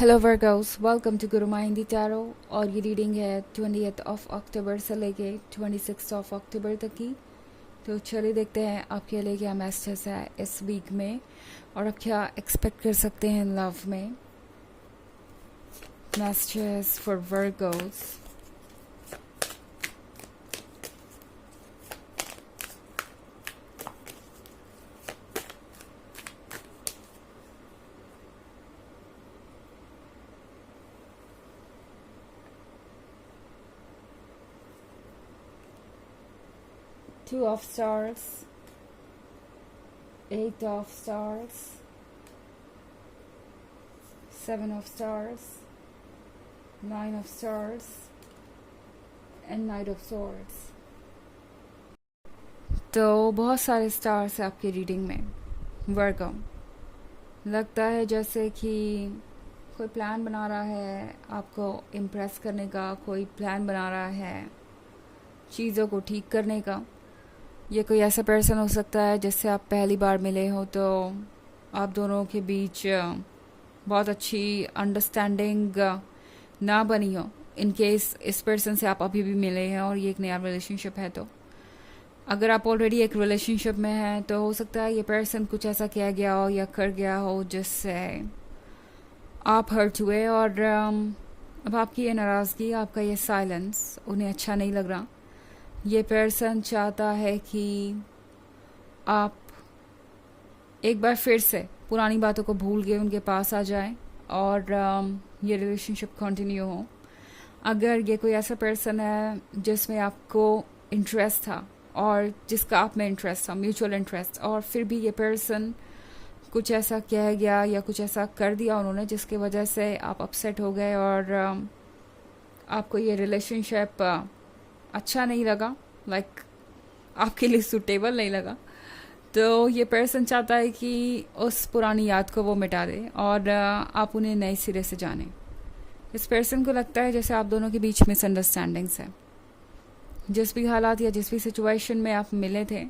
Hello Virgo's, welcome to Guru Hindi tarot. और ये reading है 20th ऑफ अक्टूबर से लेके 26 ऑफ अक्टूबर तक की। तो चलिए देखते हैं आपके लिए क्या मैसेज है इस वीक में और आप क्या एक्सपेक्ट कर सकते हैं लव में। Messages for Virgo's. Two of Stars, Eight of Stars, Seven of Stars, Nine of Stars, and Knight of Swords। तो बहुत सारे स्टार्स हैं आपकी रीडिंग में वर्गो। लगता है जैसे कि कोई प्लान बना रहा है आपको इम्प्रेस करने का, कोई प्लान बना रहा है चीज़ों को ठीक करने का। ये कोई ऐसा पर्सन हो सकता है जिससे आप पहली बार मिले हो, तो आप दोनों के बीच बहुत अच्छी अंडरस्टैंडिंग ना बनी हो। इन केस इस पर्सन से आप अभी भी मिले हैं और ये एक नया रिलेशनशिप है, तो अगर आप ऑलरेडी एक रिलेशनशिप में हैं तो हो सकता है ये पर्सन कुछ ऐसा किया गया हो या कर गया हो जिससे आप हर्ट हुए, और अब आपकी ये नाराज़गी, आपका ये साइलेंस उन्हें अच्छा नहीं लग रहा। ये पर्सन चाहता है कि आप एक बार फिर से पुरानी बातों को भूल के उनके पास आ जाएं और ये रिलेशनशिप कंटिन्यू हो। अगर ये कोई ऐसा पर्सन है जिसमें आपको इंटरेस्ट था और जिसका आप में इंटरेस्ट था, म्यूचुअल इंटरेस्ट, और फिर भी ये पर्सन कुछ ऐसा कह गया या कुछ ऐसा कर दिया उन्होंने जिसकी वजह से आप अपसेट हो गए और आपको ये रिलेशनशिप अच्छा नहीं लगा, आपके लिए सूटेबल नहीं लगा। तो ये पर्सन चाहता है कि उस पुरानी याद को वो मिटा दे और आप उन्हें नए सिरे से जानें। इस पर्सन को लगता है जैसे आप दोनों के बीच मिसअंडरस्टैंडिंग्स है। जिस भी हालात या जिस भी सिचुएशन में आप मिले थे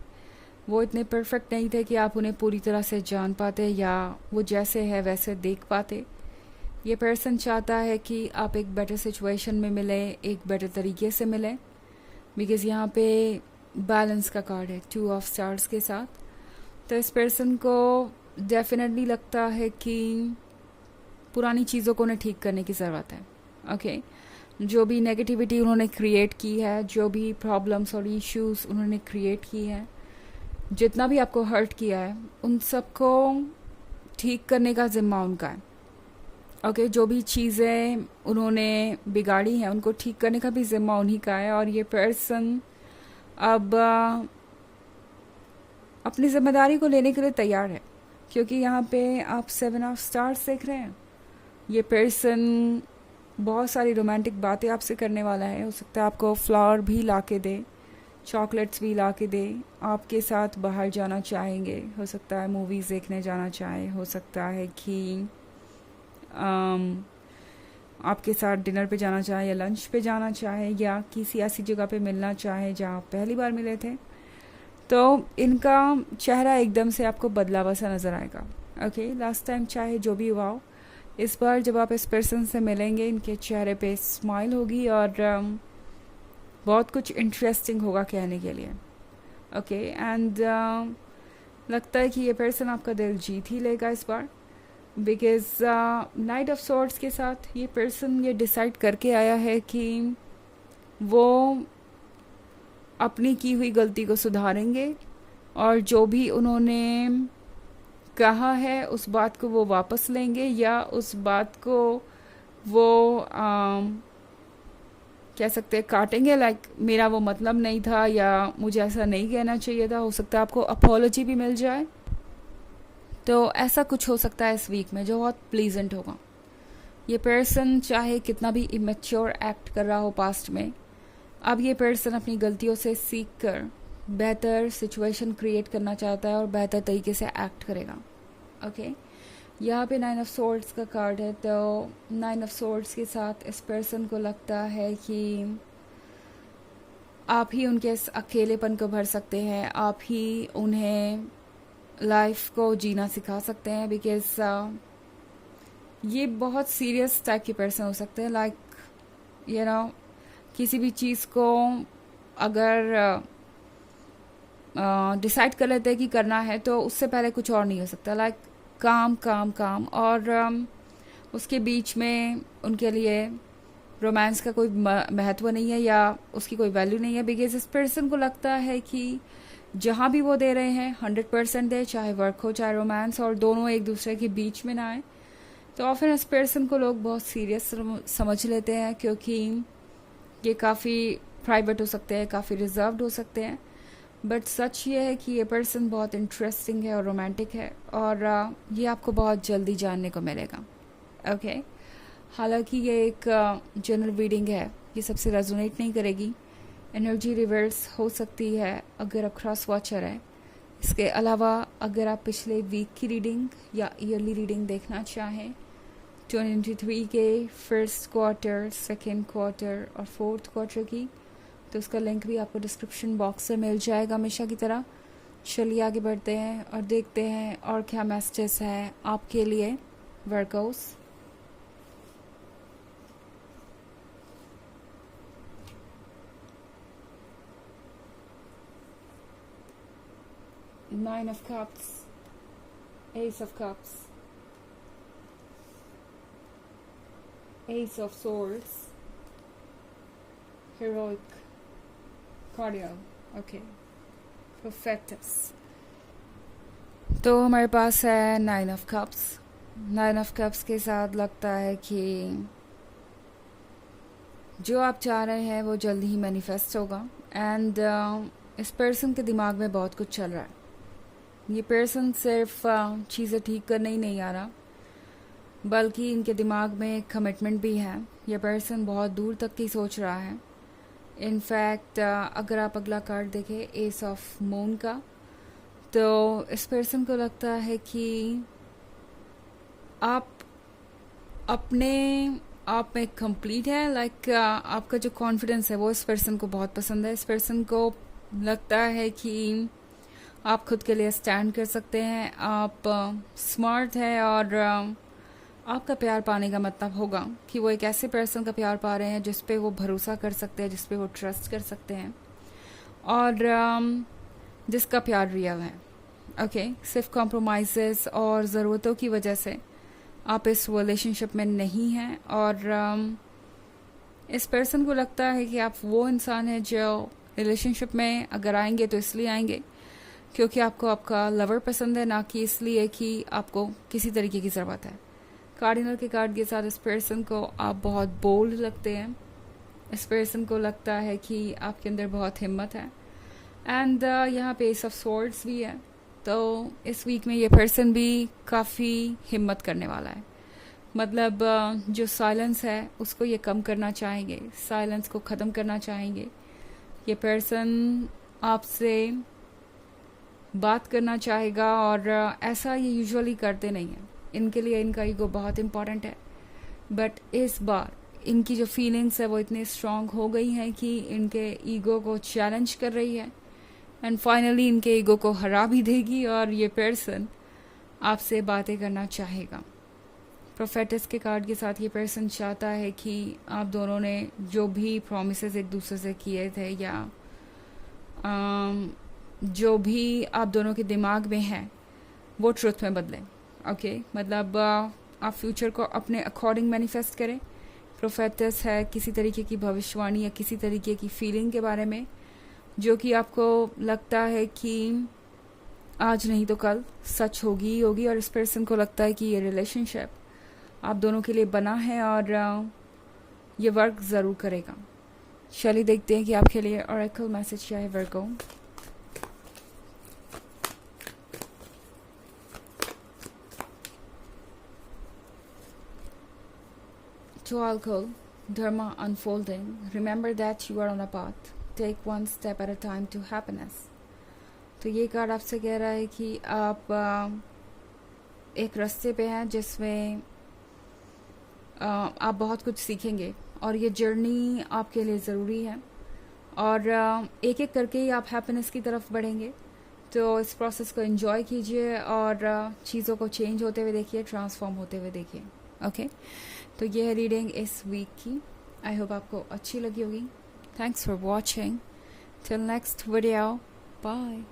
वो इतने परफेक्ट नहीं थे कि आप उन्हें पूरी तरह से जान पाते या वो जैसे है वैसे देख पाते। ये पर्सन चाहता है कि आप एक बेटर सिचुएशन में मिले, एक बेटर तरीके से मिलें, बिकॉज़ यहाँ पे बैलेंस का कार्ड है 2 ऑफ स्टार्स के साथ। तो इस पर्सन को डेफिनेटली लगता है कि पुरानी चीज़ों को उन्हें ठीक करने की ज़रूरत है। ओके, जो भी नेगेटिविटी उन्होंने क्रिएट की है, जो भी प्रॉब्लम्स और इश्यूज उन्होंने क्रिएट की है, जितना भी आपको हर्ट किया है, उन सबको ठीक करने का ज़िम्मा उनका है। ओके, जो भी चीज़ें उन्होंने बिगाड़ी हैं उनको ठीक करने का भी ज़िम्मा उन्हीं का है। और ये पर्सन अब अपनी जिम्मेदारी को लेने के लिए तैयार है, क्योंकि यहाँ पे आप 7 ऑफ स्टार्स देख रहे हैं। ये पर्सन बहुत सारी रोमांटिक बातें आपसे करने वाला है। हो सकता है आपको फ्लावर भी ला के दे, चॉकलेट्स भी ला के दे, आपके साथ बाहर जाना चाहेंगे, हो सकता है मूवीज़ देखने जाना चाहे, हो सकता है कि आपके साथ डिनर पे जाना चाहे या लंच पे जाना चाहे या किसी ऐसी जगह पे मिलना चाहे जहाँ आप पहली बार मिले थे। तो इनका चेहरा एकदम से आपको बदला हुआ सा नज़र आएगा। ओके, लास्ट टाइम चाहे जो भी हुआ हो, इस बार जब आप इस पर्सन से मिलेंगे इनके चेहरे पे स्माइल होगी और बहुत कुछ इंटरेस्टिंग होगा कहने के लिए। ओके, एंड लगता है कि ये पर्सन आपका दिल जीत ही लेगा इस बार, बिकॉज नाइट ऑफ सॉर्ड्स के साथ ये पर्सन ये डिसाइड करके आया है कि वो अपनी की हुई गलती को सुधारेंगे और जो भी उन्होंने कहा है उस बात को वो वापस लेंगे या उस बात को वो कह सकते हैं काटेंगे। मेरा वो मतलब नहीं था या मुझे ऐसा नहीं कहना चाहिए था। हो सकता है आपको अपॉलॉजी भी मिल जाए। तो ऐसा कुछ हो सकता है इस वीक में जो बहुत प्लीजेंट होगा। ये पर्सन चाहे कितना भी इमेच्योर एक्ट कर रहा हो पास्ट में, अब ये पर्सन अपनी गलतियों से सीख कर बेहतर सिचुएशन क्रिएट करना चाहता है और बेहतर तरीके से एक्ट करेगा। ओके, यहाँ पे 9 ऑफ सोर्ड्स का कार्ड है। तो 9 ऑफ सोर्ड्स के साथ इस पर्सन को लगता है कि आप ही उनके इस अकेलेपन को भर सकते हैं, आप ही उन्हें लाइफ को जीना सिखा सकते हैं, बिकॉज ये बहुत सीरियस टाइप की पर्सन हो सकते हैं, लाइक यू नो किसी भी चीज़ को अगर डिसाइड कर लेते हैं कि करना है तो उससे पहले कुछ और नहीं हो सकता, लाइक काम काम काम, और उसके बीच में उनके लिए रोमांस का कोई महत्व नहीं है या उसकी कोई वैल्यू नहीं है, बिकॉज इस पर्सन को लगता है कि जहाँ भी वो दे रहे हैं 100% दे, चाहे वर्क हो चाहे रोमांस, और दोनों एक दूसरे के बीच में ना आए। तो ऑफन इस पर्सन को लोग बहुत सीरियस समझ लेते हैं, क्योंकि ये काफ़ी प्राइवेट हो सकते हैं, काफ़ी रिजर्व्ड हो सकते हैं, बट सच ये है कि ये पर्सन बहुत इंटरेस्टिंग है और रोमांटिक है, और ये आपको बहुत जल्दी जानने को मिलेगा। ओके हालांकि ये एक जनरल रीडिंग है, ये सबसे रेजोनेट नहीं करेगी, एनर्जी रिवर्स हो सकती है अगर आप क्रॉस वॉचर है। इसके अलावा अगर आप पिछले वीक की रीडिंग या ईयरली रीडिंग देखना चाहें 2023 के फर्स्ट क्वार्टर, सेकेंड क्वार्टर और फोर्थ क्वार्टर की, तो उसका लिंक भी आपको डिस्क्रिप्शन बॉक्स से मिल जाएगा हमेशा की तरह। चलिए आगे बढ़ते हैं और देखते हैं और क्या मैसेजेस है आपके लिए workers. Nine of Cups, Ace of Cups, Ace of Swords, Heroic, Cardial, okay, Prophetess। तो हमारे पास है nine of cups. Nine of cups के साथ लगता है कि जो आप चाह रहे हैं वो जल्दी ही मैनिफेस्ट होगा, एंड इस पर्सन के दिमाग में बहुत कुछ चल रहा है। ये पर्सन सिर्फ चीज़ें ठीक करने ही नहीं आ रहा, बल्कि इनके दिमाग में कमिटमेंट भी है। ये पर्सन बहुत दूर तक की सोच रहा है। इनफैक्ट अगर आप अगला कार्ड देखें एस ऑफ मून का, तो इस पर्सन को लगता है कि आप अपने आप में कंप्लीट है, लाइक आपका जो कॉन्फिडेंस है वो इस पर्सन को बहुत पसंद है। इस पर्सन को लगता है कि आप खुद के लिए स्टैंड कर सकते हैं, आप स्मार्ट हैं, और आपका प्यार पाने का मतलब होगा कि वो एक ऐसे पर्सन का प्यार पा रहे हैं जिस पे वो भरोसा कर सकते हैं, जिस पे वो ट्रस्ट कर सकते हैं, और जिसका प्यार रियल है। ओके सिर्फ कॉम्प्रोमाइज़ेस और ज़रूरतों की वजह से आप इस रिलेशनशिप में नहीं हैं, और इस पर्सन को लगता है कि आप वो इंसान है जो रिलेशनशिप में अगर आएंगे तो इसलिए आएंगे क्योंकि आपको आपका लवर पसंद है, ना कि इसलिए कि आपको किसी तरीके की ज़रूरत है। कार्डिनल के कार्ड के साथ इस पर्सन को आप बहुत बोल्ड लगते हैं। इस पर्सन को लगता है कि आपके अंदर बहुत हिम्मत है, एंड यहाँ पे एस ऑफ स्वॉर्ड्स भी है। तो इस वीक में ये पर्सन भी काफ़ी हिम्मत करने वाला है, मतलब जो साइलेंस है उसको ये कम करना चाहेंगे, साइलेंस को ख़त्म करना चाहेंगे। ये पर्सन आपसे बात करना चाहेगा, और ऐसा ये यूजुअली करते नहीं हैं। इनके लिए इनका ईगो बहुत इम्पॉर्टेंट है, बट इस बार इनकी जो फीलिंग्स है वो इतनी स्ट्रांग हो गई हैं कि इनके ईगो को चैलेंज कर रही है, एंड फाइनली इनके ईगो को हरा भी देगी, और ये पर्सन आपसे बातें करना चाहेगा। प्रोफेटिस के कार्ड के साथ ये पर्सन चाहता है कि आप दोनों ने जो भी प्रॉमिसेस एक दूसरे से किए थे, या जो भी आप दोनों के दिमाग में है वो ट्रुथ में बदलें। ओके मतलब आप फ्यूचर को अपने अकॉर्डिंग मैनिफेस्ट करें। प्रोफेटिस है किसी तरीके की भविष्यवाणी या किसी तरीके की फीलिंग के बारे में जो कि आपको लगता है कि आज नहीं तो कल सच होगी ही होगी, और इस पर्सन को लगता है कि ये रिलेशनशिप आप दोनों के लिए बना है और ये वर्क ज़रूर करेगा। चलिए देखते हैं कि आपके लिए ऑरेकल मैसेज क्या है वर्गो। To Oracle, Dharma unfolding, remember that you are on a path. Take one step at a time to happiness. तो ये कार्ड आपसे कह रहा है कि आप एक रास्ते पे हैं जिसमें आप बहुत कुछ सीखेंगे, और ये जर्नी आपके लिए ज़रूरी है, और एक एक करके ही आप हैप्पीनेस की तरफ बढ़ेंगे। तो इस प्रोसेस को एंजॉय कीजिए और चीज़ों को चेंज होते हुए देखिए, ट्रांसफॉर्म होते हुए देखिए। ओके, तो ये है रीडिंग इस वीक की। आई होप आपको अच्छी लगी होगी। Thanks for watching. Till next video, bye.